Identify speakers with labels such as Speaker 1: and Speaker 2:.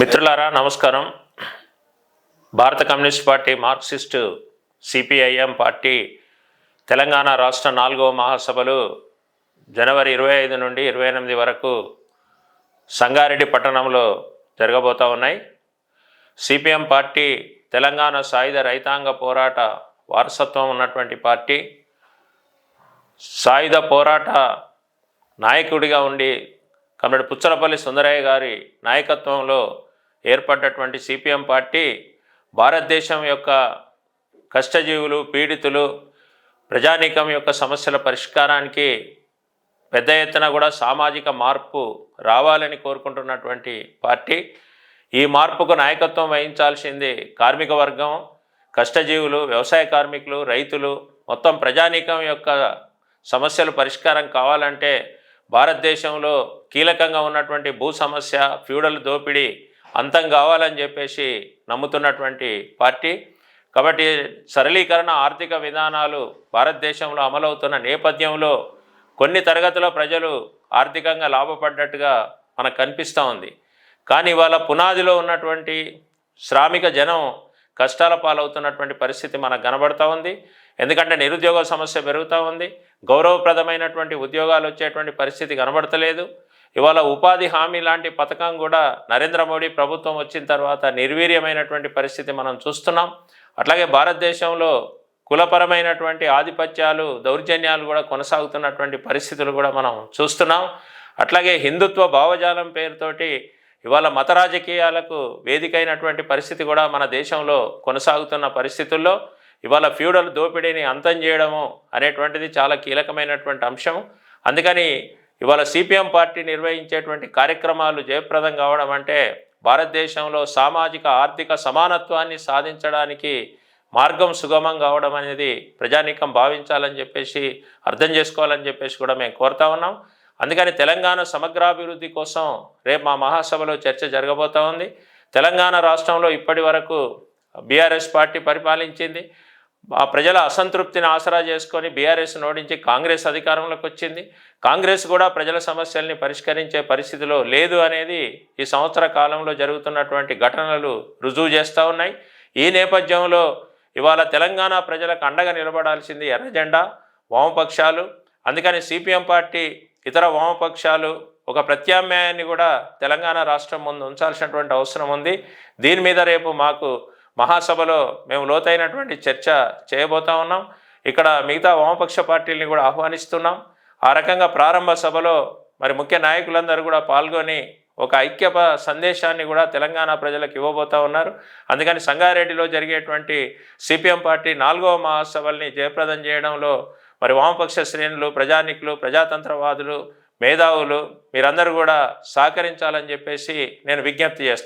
Speaker 1: మిత్రులారా నమస్కారం. భారత communist party Marxist CPIM party Telangana రాష్ట్ర 4వ మహాసభలు జనవరి 25 నుండి 28 వరకు సంగారెడ్డి పట్టణంలో జరగబోతూ ఉన్నాయి. సిపిఎం పార్టీ తెలంగాణ సాయుధ రైతాంగ పోరాట వారసత్వం ఉన్నటువంటి పార్టీ. సాయుధ పోరాట నాయకుడిగా ఉండి కమ్రేడ్ పుచ్చలపల్లి సుందరయ్య గారి నాయకత్వంలో ఏర్పడ్డటువంటి సిపిఎం పార్టీ భారతదేశం యొక్క కష్టజీవులు, పీడితులు, ప్రజానీకం యొక్క సమస్యల పరిష్కారానికి పెద్ద ఎత్తున కూడా సామాజిక మార్పు రావాలని కోరుకుంటున్నటువంటి పార్టీ. ఈ మార్పుకు నాయకత్వం వహించాల్సింది కార్మిక వర్గం, కష్టజీవులు, వ్యవసాయ కార్మికులు, రైతులు, మొత్తం ప్రజానీకం యొక్క సమస్యలు పరిష్కారం కావాలంటే భారతదేశంలో కీలకంగా ఉన్నటువంటి భూ సమస్య, ఫ్యూడల్ దోపిడీ అంతం కావాలని చెప్పేసి నమ్ముతున్నటువంటి పార్టీ. కాబట్టి సరళీకరణ ఆర్థిక విధానాలు భారతదేశంలో అమలవుతున్న నేపథ్యంలో కొన్ని తరగతుల ప్రజలు ఆర్థికంగా లాభపడ్డట్టుగా మనకు కనిపిస్తూ ఉంది. కానీ ఇవాళ పునాదిలో ఉన్నటువంటి శ్రామిక జనం కష్టాల పాలవుతున్నటువంటి పరిస్థితి మనకు కనబడుతూ ఉంది. ఎందుకంటే నిరుద్యోగ సమస్య పెరుగుతూ ఉంది. గౌరవప్రదమైనటువంటి ఉద్యోగాలు వచ్చేటువంటి పరిస్థితి కనబడతలేదు. ఇవాళ ఉపాధి హామీ లాంటి పథకం కూడా నరేంద్ర మోడీ ప్రభుత్వం వచ్చిన తర్వాత నిర్వీర్యమైనటువంటి పరిస్థితి మనం చూస్తున్నాం. అట్లాగే భారతదేశంలో కులపరమైనటువంటి ఆధిపత్యాలు, దౌర్జన్యాలు కూడా కొనసాగుతున్నటువంటి పరిస్థితులు కూడా మనం చూస్తున్నాం. అట్లాగే హిందుత్వ భావజాలం పేరుతోటి ఇవాళ మత రాజకీయాలకు వేదికైనటువంటి పరిస్థితి కూడా మన దేశంలో కొనసాగుతున్న పరిస్థితుల్లో ఇవాళ ఫ్యూడల్ దోపిడీని అంతం చేయడము అనేటువంటిది చాలా కీలకమైనటువంటి అంశం. అందుకని ఇవాళ సిపిఎం పార్టీ నిర్వహించేటువంటి కార్యక్రమాలు జయప్రదం కావడం అంటే భారతదేశంలో సామాజిక ఆర్థిక సమానత్వాన్ని సాధించడానికి మార్గం సుగమం కావడం అనేది ప్రజానీకం భావించాలని చెప్పేసి, అర్థం చేసుకోవాలని చెప్పేసి కూడా మేము కోరుతా ఉన్నాం. అందుకని తెలంగాణ సమగ్రాభివృద్ధి కోసం రేపు మా మహాసభలో చర్చ జరగబోతూ ఉంది. తెలంగాణ రాష్ట్రంలో ఇప్పటి వరకు బీఆర్ఎస్ పార్టీ పరిపాలించింది. ఆ ప్రజల అసంతృప్తిని ఆసరా చేసుకొని బీఆర్ఎస్ ఓడించి కాంగ్రెస్ అధికారంలోకి వచ్చింది. కాంగ్రెస్ కూడా ప్రజల సమస్యల్ని పరిష్కరించే పరిస్థితిలో లేదు అనేది ఈ సంవత్సర కాలంలో జరుగుతున్నటువంటి ఘటనలు రుజువు చేస్తూ ఉన్నాయి. ఈ నేపథ్యంలో ఇవాళ తెలంగాణ ప్రజలకు అండగా నిలబడాల్సింది ఎర్రజెండా, వామపక్షాలు. అందుకని సిపిఎం పార్టీ, ఇతర వామపక్షాలు ఒక ప్రత్యామ్నాయాన్ని కూడా తెలంగాణ రాష్ట్రం ముందు ఉంచాల్సినటువంటి అవసరం ఉంది. దీని మీద రేపు మాకు మహాసభలో మేము లోతైనటువంటి చర్చ చేయబోతా ఉన్నాం. ఇక్కడ మిగతా వామపక్ష పార్టీలని కూడా ఆహ్వానిస్తున్నాం. ఆ రకంగా ప్రారంభ సభలో మరి ముఖ్య నాయకులందరూ కూడా పాల్గొని ఒక ఐక్య సందేశాన్ని కూడా తెలంగాణ ప్రజలకు ఇవ్వబోతూ ఉన్నారు. అందుకని సంగారెడ్డిలో జరిగేటువంటి సిపిఎం పార్టీ 4వ మహాసభల్ని జయప్రదం చేయడంలో మరి వామపక్ష శ్రేణులు, ప్రజానికులు, ప్రజాతంత్రవాదులు, మేధావులు మీరందరూ కూడా సహకరించాలని చెప్పేసి నేను విజ్ఞప్తి చేస్తాను.